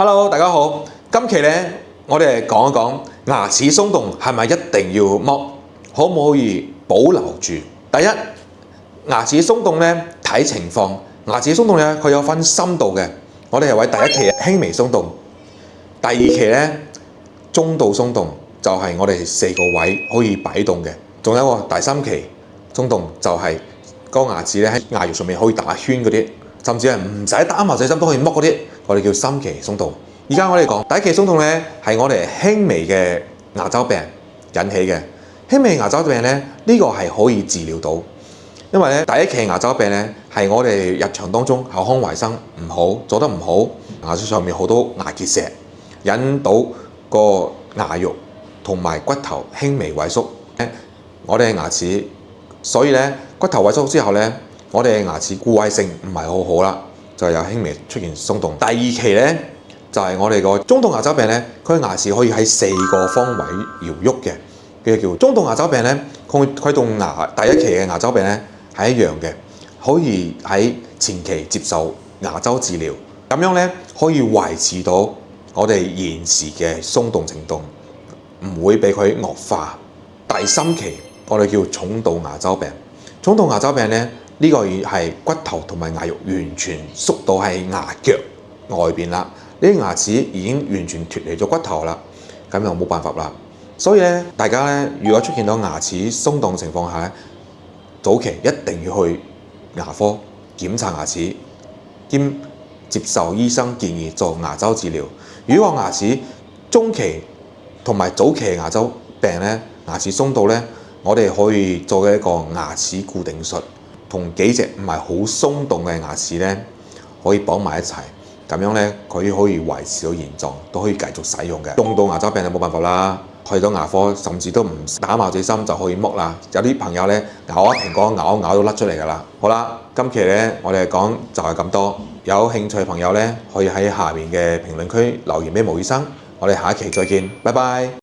Hello，大家好。今期咧，我哋講一講牙齒鬆動係咪一定要剝，可唔可以保留住？第一，牙齒鬆動咧睇情況，牙齒鬆動咧佢有分深度嘅，我哋係為第一期輕微鬆動，第二期咧中度鬆動就係我哋4個位可以擺動嘅，仲有一個第三期鬆動就係嗰個牙齒咧喺牙肉上面可以打圈嗰啲。甚至係唔使打麻醉針都可以剝嗰啲，我哋叫深期鬆動。而家我哋講第一期鬆動咧，係我哋輕微嘅牙周病引起嘅。輕微牙周病咧，呢個係可以治療到，因為咧第一期牙周病咧係我哋日常當中口腔衞生唔好，做得唔好，牙齒上面好多牙結石，引到個牙肉同埋骨頭輕微萎縮。我哋嘅牙齒，所以咧骨頭萎縮之後咧。我哋嘅牙齒固壞性唔係好好啦，就有輕微出現鬆動。第二期咧就係我哋個中度牙周病咧，佢牙齒可以喺4個方位搖喐嘅，佢叫中度牙周病咧，佢同第一期嘅牙周病咧係一樣嘅，可以喺前期接受牙周治療，咁樣咧可以維持到我哋現時嘅鬆動程度，唔會俾佢惡化。第三期我哋叫重度牙周病，重度牙周病咧。呢個係骨頭同埋牙肉完全縮到喺牙腳外邊啦，呢啲牙齒已經完全脫離咗骨頭啦，咁就冇辦法啦。所以咧，大家咧如果出現到牙齒鬆動情況下咧，早期一定要去牙科檢查牙齒，兼接受醫生建議做牙周治療。如果牙齒中期同埋早期牙周病咧，牙齒鬆到咧，我哋可以做一個牙齒固定術。同幾隻唔係好鬆動嘅牙齒咧，可以綁埋一齊，咁樣咧佢可以維持到現狀，都可以繼續使用嘅。重度牙周病就冇辦法啦，去到牙科甚至都唔打麻醉針就可以剝啦。有啲朋友咧咬一蘋果咬到甩出嚟㗎啦。好啦，今期咧我哋講就係咁多。有興趣嘅朋友咧可以喺下面嘅評論區留言俾毛醫生。我哋下一期再見，拜拜。